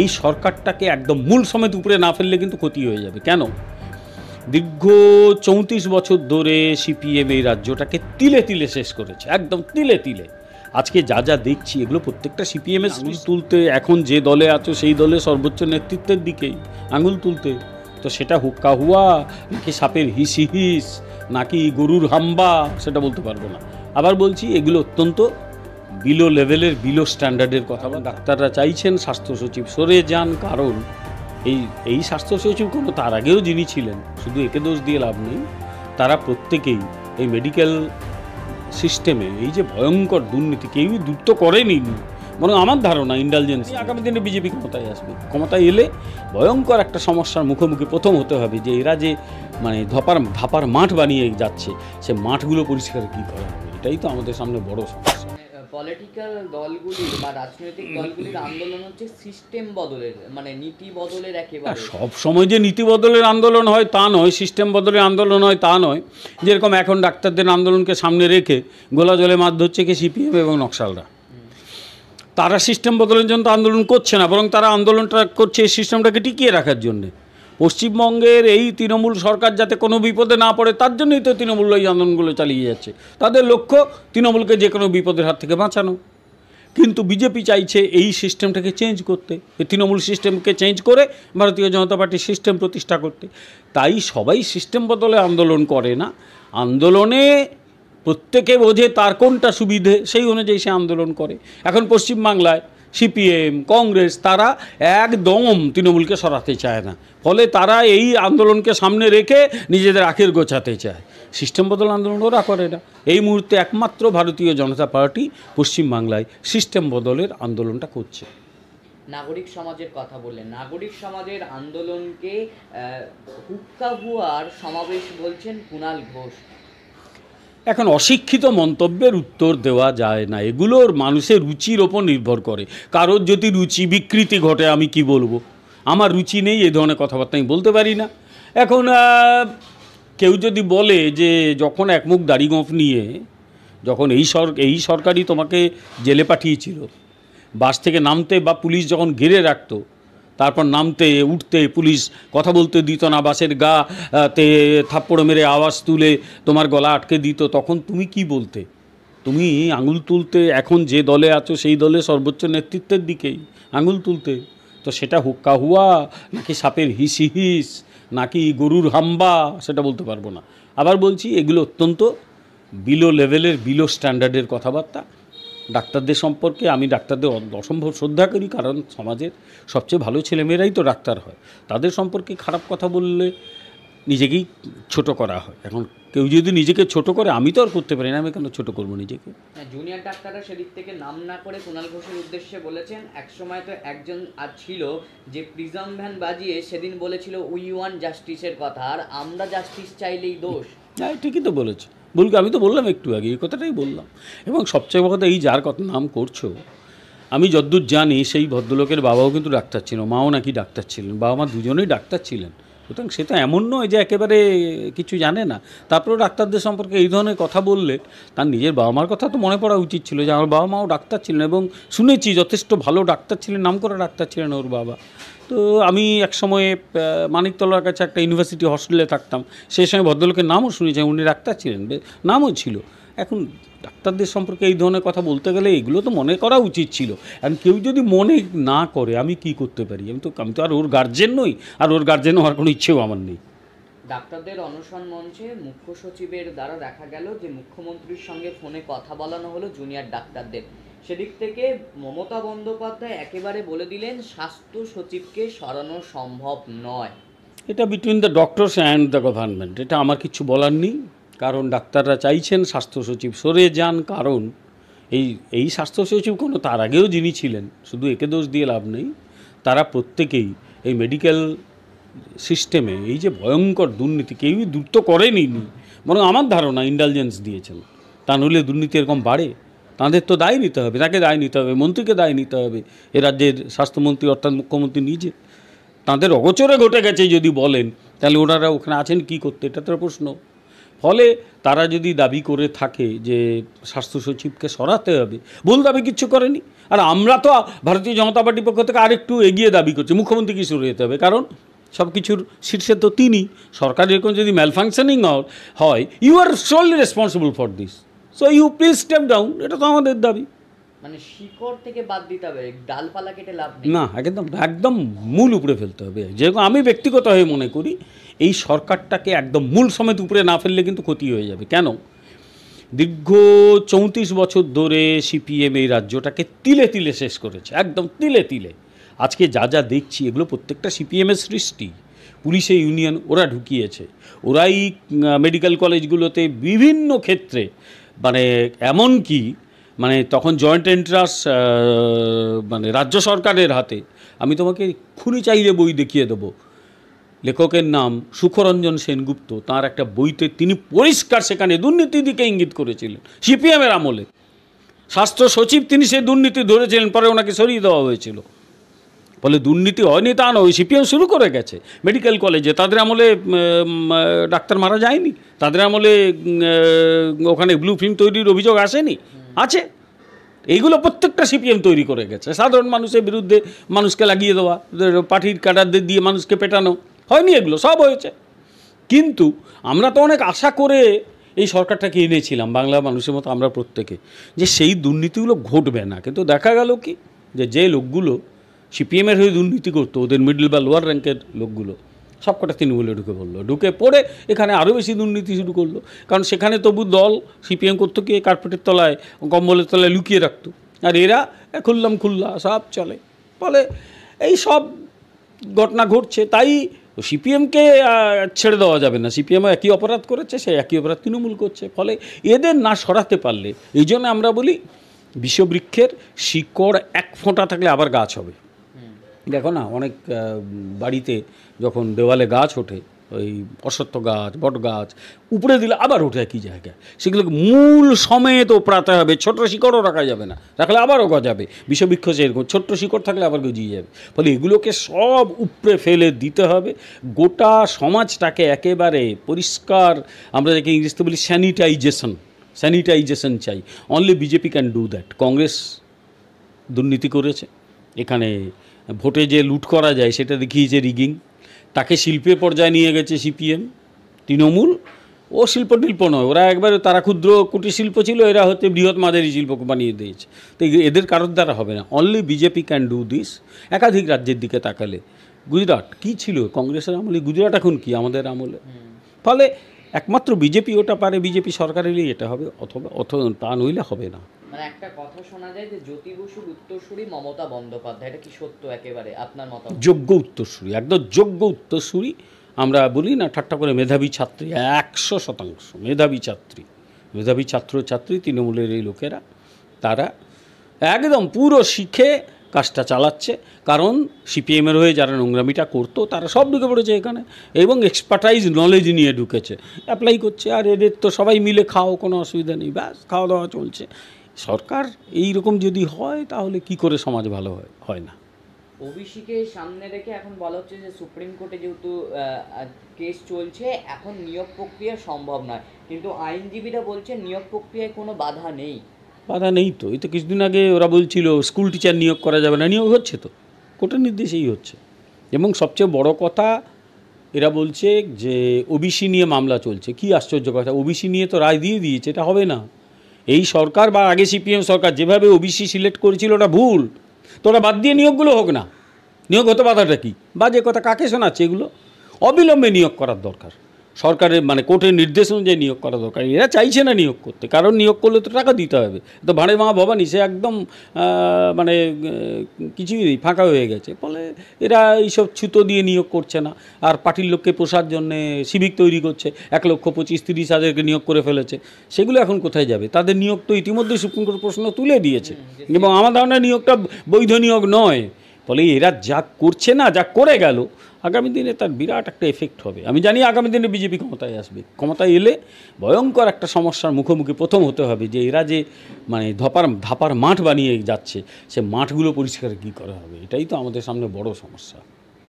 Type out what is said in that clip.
এই সরকারটাকে একদম মূল সমেত উপরে না ফেললে কিন্তু ক্ষতি হয়ে যাবে। কেন? দীর্ঘ 34 বছর ধরে সিপিএম এই রাজ্যটাকে তিলে তিলে শেষ করেছে, একদম তিলে তিলে। আজকে যা যা দেখছি এগুলো প্রত্যেকটা সিপিএমের আঙুল তুলতে, এখন যে দলে আছো সেই দলে সর্বোচ্চ নেতৃত্বের দিকেই আঙুল তুলতে। তো সেটা হুক্কা হুয়া নাকি সাপের হিস হিস নাকি গরুর হাম্বা সেটা বলতে পারবো না। আবার বলছি, এগুলো অত্যন্ত বিলো লেভেলের, বিলো স্ট্যান্ডার্ডের কথা। ডাক্তাররা চাইছেন স্বাস্থ্য সচিব সরে যান, কারণ এই স্বাস্থ্য সচিব কোনো তার আগেও যিনি ছিলেন, শুধু একে দোষ দিয়ে লাভ নেই, তারা প্রত্যেকেই এই মেডিকেল সিস্টেমে এই যে ভয়ঙ্কর দুর্নীতি কেউই দূর তো করেনি, বরং আমার ধারণা ইন্ডালজেন্স। আগামী দিনে বিজেপি ক্ষমতায় আসবে, ক্ষমতায় এলে ভয়ঙ্কর একটা সমস্যার মুখোমুখি প্রথম হতে হবে, যে এরা যে মানে ধাপার মাঠ বানিয়ে যাচ্ছে, সে মাঠগুলো পরিষ্কার কী করা হবে, এটাই তো আমাদের সামনে বড় সমস্যা। পলিটিক্যাল দলগুলির বা রাজনৈতিক দলগুলির আন্দোলন হচ্ছে সিস্টেম বদলের, মানে নীতি বদলের একেবারে। সব সময় যে নীতি বদলের আন্দোলন হয় তা নয়, সিস্টেম বদলের আন্দোলন হয় তা নয়। যেরকম এখন ডাক্তারদের আন্দোলনকে সামনে রেখে গোলা জলে মাছ ধরছে কি সিপিএম এবং নকশালরা। তারা সিস্টেম বদলের জন্য আন্দোলন করছে না, বরং তারা আন্দোলনটা করছে এই সিস্টেমটাকে টিকিয়ে রাখার জন্যে। পশ্চিমবঙ্গের এই তৃণমূল সরকার যাতে কোনো বিপদে না পড়ে তার জন্যই তো তৃণমূল এই আন্দোলনগুলো চালিয়ে যাচ্ছে। তাদের লক্ষ্য তৃণমূলকে যে কোনো বিপদের হাত থেকে বাঁচানো। কিন্তু বিজেপি চাইছে এই সিস্টেমটাকে চেঞ্জ করতে, এই তৃণমূল সিস্টেমকে চেঞ্জ করে ভারতীয় জনতা পার্টির সিস্টেম প্রতিষ্ঠা করতে। তাই সবাই সিস্টেম বদলে আন্দোলন করে না, আন্দোলনে প্রত্যেকে বোঝে তার কোনটা সুবিধে, সেই অনুযায়ী সে আন্দোলন করে। এখন পশ্চিমবাংলায় সিপিএম, কংগ্রেস তারা একদম তৃণমূলকে সরাতে চায় না, ফলে তারা এই আন্দোলনকে সামনে রেখে নিজেদের আখের গোছাতে চায়। সিস্টেম বদল আন্দোলন ওরা করে না। এই মুহূর্তে একমাত্র ভারতীয় জনতা পার্টি পশ্চিমবাংলায় সিস্টেম বদলের আন্দোলনটা করছে। নাগরিক সমাজের কথা বললেন, নাগরিক সমাজের আন্দোলনকে হুক্কা হুয়ার সমাবেশ বলছেন কুণাল ঘোষ। এখন অশিক্ষিত মন্তব্যের উত্তর দেওয়া যায় না, এগুলোর মানুষের রুচির ওপর নির্ভর করে। কারোর যদি রুচি বিকৃতি ঘটে, আমি কি বলবো, আমার রুচি নেই এই ধরনের কথাবার্তা আমি বলতে পারি না। এখন কেউ যদি বলে যে যখন একমুখ দাড়ি গোঁফ নিয়ে যখন এই সরকারই তোমাকে জেলে পাঠিয়েছিল, বাস থেকে নামতে বা পুলিশ যখন ঘিরে রাখতো, তারপর নামতে উঠতে পুলিশ কথা বলতে দিত না, বাসের গাতে থাপ্পড় মেরে আওয়াজ তুলে তোমার গলা আটকে দিত, তখন তুমি কি বলতে? তুমি আঙুল তুলতে এখন যে দলে আছো সেই দলে সর্বোচ্চ নেতৃত্বের দিকেই আঙুল তুলতে। তো সেটা হুক্কা হুয়া নাকি সাপের হিস হিস নাকি গরুর হাম্বা সেটা বলতে পারবো না। আবার বলছি, এগুলো অত্যন্ত বিলো লেভেলের, বিলো স্ট্যান্ডার্ডের কথাবার্তা। ডাক্তারদের সম্পর্কে আমি ডাক্তারদের অসম্ভব শ্রদ্ধা করি, কারণ সমাজের সবচেয়ে ভালো ছেলেমেয়েরাই তো ডাক্তার হয়। তাদের সম্পর্কে খারাপ কথা বললে নিজেকেই ছোট করা হয়। এখন কেউ যদি নিজেকে ছোট করে, আমি তো আর করতে পারি না, আমি কেন ছোট করবো নিজেকে? জুনিয়র ডাক্তাররা সেদিক থেকে নাম না করে কুণাল ঘোষের উদ্দেশ্যে বলেছেন, একসময় তো একজন আর ছিল যে প্রিজম ভ্যান বাজিয়ে সেদিন বলেছিল উই ওয়ান্ট জাস্টিসের কথা, আর আমরা জাস্টিস চাইলেই দোষ। হ্যাঁ, ঠিকই তো বলেছে। বলকে আমি তো বললাম একটু আগে, এই কথাটাই বললাম। এবং সবচেয়ে বড় কথা, এই যার কথা নাম করছো, আমি যদ্দূর জানি সেই ভদ্রলোকের বাবাও কিন্তু ডাক্তার ছিল, মাও নাকি ডাক্তার ছিলেন, বাবা মা দুজনেই ডাক্তার ছিলেন। সুতরাং সে তো এমন নয় যে একেবারে কিছু জানে না। তারপরেও ডাক্তারদের সম্পর্কে এই ধরনের কথা বললে তার নিজের বাবা মার কথা তো মনে পড়া উচিত ছিল, যে আমার বাবা মাও ডাক্তার ছিলেন এবং শুনেছি যথেষ্ট ভালো ডাক্তার ছিলেন, নামকরা ডাক্তার ছিলেন ওর বাবা। তো আমি এক সময়ে মানিকতলার কাছে একটা ইউনিভার্সিটি হস্টেলে থাকতাম, সেই সময় ভদ্রলোকের নামও শুনেছি, উনি ডাক্তার ছিলেন, নামও ছিল। এখন ডাক্তারদের সম্পর্কে এই ধরনের কথা বলতে গেলে এগুলো তো মনে করা উচিত ছিল। এখন কেউ যদি মনে না করে, আমি কি করতে পারি? আমি তো আর ওর গার্জেন নই, আর ওর গার্জেন হওয়ার কোনো ইচ্ছেও আমার নেই। ডাক্তারদের অনশন মঞ্চে মুখ্য সচিবের দ্বারা দেখা গেল যে মুখ্যমন্ত্রীর সঙ্গে ফোনে কথা বলানো হলো জুনিয়র ডাক্তারদের। সেদিক থেকে মমতা বন্দ্যোপাধ্যায় একেবারে বলে দিলেন স্বাস্থ্য সচিবকে সরানো সম্ভব নয়। এটা between the doctors and the government, এটা আমার কিছু বলার নেই। কারণ ডাক্তাররা চাইছেন স্বাস্থ্য সচিব সরে যান, কারণ এই স্বাস্থ্য সচিব কোনো তার আগেও যিনি ছিলেন, শুধু একে দোষ দিয়ে লাভ নেই, তারা প্রত্যেকেই এই মেডিকেল সিস্টেমে এই যে ভয়ঙ্কর দুর্নীতি কেউই দূর তো করেনি, বরং আমার ধারণা ইন্ডালজেন্স দিয়েছেন। তা নইলে দুর্নীতি এরকম বাড়ে? তাদের তো দায় নিতে হবে, তাকে দায় নিতে হবে, মন্ত্রীকে দায় নিতে হবে, এ রাজ্যের স্বাস্থ্যমন্ত্রী অর্থাৎ মুখ্যমন্ত্রী নিজে। তাদের অগোচরে ঘটে গেছে যদি বলেন, তাহলে ওনারা ওখানে আছেন কি করতে, এটা তো প্রশ্ন। ফলে তারা যদি দাবি করে থাকে যে স্বাস্থ্য সচিবকে সরাতে হবে, ভুল দাবি কিচ্ছু করেনি। আর আমরা তো ভারতীয় জনতা পার্টির পক্ষ থেকে আরেকটু এগিয়ে দাবি করছি, মুখ্যমন্ত্রীকে সরে যেতে হবে, কারণ সব কিছুর শীর্ষে তো তিনি। সরকার এরকম যদি ম্যালফাংশনিং হয়, you are solely responsible for this, so you please step down, এটা তো আমাদের দাবি। মানে শিকড় থেকে বাদ দিতে হবে, ডালপালা কেটে লাভ নেই। না, একদম একদম মূল উপরে ফেলতে হবে। যেরকম আমি ব্যক্তিগতভাবে মনে করি এই সরকারটাকে একদম মূল সমেত উপরে না ফেললে কিন্তু ক্ষতি হয়ে যাবে। কেন? দীর্ঘ 34 বছর ধরে সিপিএম এই রাজ্যটাকে তিলে তিলে শেষ করেছে, একদম তিলে তিলে। আজকে যা যা দেখছি এগুলো প্রত্যেকটা সিপিএমের সৃষ্টি। পুলিশে ইউনিয়ন ওরা ঢুকিয়েছে, ওরাই মেডিকেল কলেজগুলোতে বিভিন্ন ক্ষেত্রে, মানে এমন কি মানে তখন জয়েন্ট এন্ট্রান্স মানে রাজ্য সরকারের হাতে। আমি তোমাকে খুনি চাইলে বই দেখিয়ে দেবো, লেখকের নাম সুখরঞ্জন সেনগুপ্ত, তার একটা বইতে তিনি পরিষ্কার সেখানে দুর্নীতির দিকে ইঙ্গিত করেছিলেন। সিপিএমের আমলে স্বাস্থ্য সচিব তিনি সেই দুর্নীতি ধরেছিলেন, পরে ওনাকে সরিয়ে দেওয়া হয়েছিল। ফলে দুর্নীতি হয়নি তা নয়, সিপিএম শুরু করে গেছে মেডিকেল কলেজে। তাদের আমলে ডাক্তার মারা যায়নি, তাদের আমলে ওখানে ব্লু ফিল্ম তৈরির অভিযোগ আসেনি, আছে। এইগুলো প্রত্যেকটা সিপিএম তৈরি করে গেছে। সাধারণ মানুষের বিরুদ্ধে মানুষকে লাগিয়ে দেওয়া, পার্টির ক্যাডারদের দিয়ে মানুষকে পেটানো, হয়নি? এগুলো সব হয়েছে। কিন্তু আমরা তো অনেক আশা করে এই সরকারটাকে এনেছিলাম, বাংলা মানুষের মতো আমরা প্রত্যেকে, যে সেই দুর্নীতিগুলো ঘটবে না। কিন্তু দেখা গেল কি, যে লোকগুলো সিপিএমের হয়ে দুর্নীতি করতো, ওদের মিডল বা লোয়ার র্যাঙ্কের লোকগুলো সবকটা তৃণমূলে ঢুকে পড়লো, ঢুকে পড়ে এখানে আরও বেশি দুর্নীতি শুরু করলো। কারণ সেখানে তবু দল সিপিএম করতো কি, কার্পেটের তলায় কম্বলের তলায় লুকিয়ে রাখতো, আর এরা খুল্লা সব চলে। ফলে এই সব ঘটনা ঘটছে। তাই সিপিএমকে ছেড়ে দেওয়া যাবে না, সিপিএমও একই অপরাধ করেছে, সে একই অপরাধ তৃণমূল করছে। ফলে এদের না সরাতে পারলে, এই জন্য আমরা বলি বিষবৃক্ষের শিকড় এক ফোঁটা থাকলে আবার গাছ হবে। দেখো না, অনেক বাড়িতে যখন দেওয়ালে গাছ ওঠে, ওই অশ্বত্থ গাছ, বট গাছ, উপরে দিলে আবার ওঠে একই জায়গায়, সেগুলোকে মূল সমেত ওপরাতে হবে, ছোট্ট শিকড়ও রাখা যাবে না, রাখলে আবারও গজাবে। বিষবৃক্ষ সেরকম ছোট্ট শিকড় থাকলে আবার গজিয়ে যাবে। ফলে এগুলোকে সব উপরে ফেলে দিতে হবে, গোটা সমাজটাকে একেবারে পরিষ্কার, আমরা যাকে ইংরেজিতে বলি স্যানিটাইজেশন চাই। Only BJP can do that. Congress দুর্নীতি করেছে, এখানে ভোটে যে লুট করা যায় সেটা দেখিয়েছে রিগিং, তাকে শিল্পের পর্যায়ে নিয়ে গেছে সিপিএম। তৃণমূল ও শিল্প নয়, ওরা একবারে, তারা ক্ষুদ্র কুটির শিল্প ছিল, এরা হচ্ছে বৃহৎ মাঝারি শিল্প বানিয়ে দিয়েছে। তো এদের কারোর দ্বারা হবে না। Only BJP can do this. একাধিক রাজ্যের দিকে তাকালে, গুজরাট কী ছিল কংগ্রেসের আমলে, গুজরাট এখন কি আমাদের আমলে। ফলে একমাত্র বিজেপি ওটা পারে, বিজেপি সরকার এলেই এটা হবে, অথবা তা নইলে হবে না। মানে একটা কথা শোনা যায় যে জ্যোতি বসুর উত্তরসূরি মমতা বন্দ্যোপাধ্যায়, এটা কি সত্য একেবারে? আপনার মত? যোগ্য উত্তরসূরি, একদম যোগ্য উত্তরসূরি। আমরা বলি না ঠাট্টা করে, মেধাবী ছাত্রী, 100% মেধাবী ছাত্রছাত্রী তৃণমূলের এই লোকেরা, তারা একদম পুরো শিখে কাজটা চালাচ্ছে। কারণ সিপিএমের হয়ে যারা নোংরামিটা করতো তারা সব ঢুকে পড়েছে এখানে, এবং এক্সপার্টাইজ নলেজ নিয়ে ঢুকেছে, অ্যাপ্লাই করছে। আর এদের তো সবাই মিলে খাও, কোনো অসুবিধা নেই, ব্যাস খাওয়া দাওয়া চলছে। সরকার এই রকম যদি হয় তাহলে কি করে সমাজ ভালো হয় না। ওবিসিকে সামনে রেখে এখন বলা হচ্ছে যে সুপ্রিম কোর্টে যেহেতু কেস চলছে, এখন নিয়োগ প্রক্রিয়া সম্ভব নয়, কিন্তু আইনজীবীরা বলছে নিয়োগ প্রক্রিয়ায় কোনো বাধা নেই। বাধা নেই তো, এই তো কিছুদিন আগে ওরা বলছিল স্কুল টিচার নিয়োগ করা যাবে না, নিয়োগ হচ্ছে তো, কোর্টের নির্দেশেই হচ্ছে। এবং সবচেয়ে বড় কথা, এরা বলছে যে ওবিসি নিয়ে মামলা চলছে। কি আশ্চর্য কথা, ওবিসি নিয়ে তো রায় দিয়ে দিয়েছে, এটা হবে না। এই সরকার বা আগে সিপিএম সরকার যেভাবে ওবিসি সিলেক্ট করেছিল ওটা ভুল, তো ওরা বাদ দিয়ে নিয়োগগুলো হোক না। নিয়োগ হতে বাধাটা কী? বাজে কথা কাকে শোনাচ্ছে এগুলো? অবিলম্বে নিয়োগ করার দরকার, সরকারের মানে কোর্টের নির্দেশ অনুযায়ী নিয়োগ করা দরকার। এরা চাইছে না নিয়োগ করতে, কারণ নিয়োগ করলে তো টাকা দিতে হবে। তো ভাঁড়ে মা ভবানী সে একদম মানে কিছুই নেই, ফাঁকা হয়ে গেছে। ফলে এরা এইসব ছুতো দিয়ে নিয়োগ করছে না, আর পার্টির লোককে পোষার জন্যে সিভিক তৈরি করছে, 1,25,000-30,000কে নিয়োগ করে ফেলেছে। সেগুলো এখন কোথায় যাবে? তাদের নিয়োগ তো ইতিমধ্যে সুপ্রিম কোর্ট প্রশ্ন তুলে দিয়েছে, এবং আমার ধারণা নিয়োগটা বৈধ নিয়োগ নয়। ফলে এরা যা করছে না, যা করে গেল, আগামী দিনে তার বিরাট একটা এফেক্ট হবে। আমি জানি আগামী দিনে বিজেপি ক্ষমতায় আসবে, ক্ষমতায় এলে ভয়ঙ্কর একটা সমস্যার মুখোমুখি প্রথম হতে হবে, যে এরা যে মানে ধাপার মাঠ বানিয়ে যাচ্ছে, সে মাঠগুলো পরিষ্কার কী করা হবে, এটাই তো আমাদের সামনে বড় সমস্যা।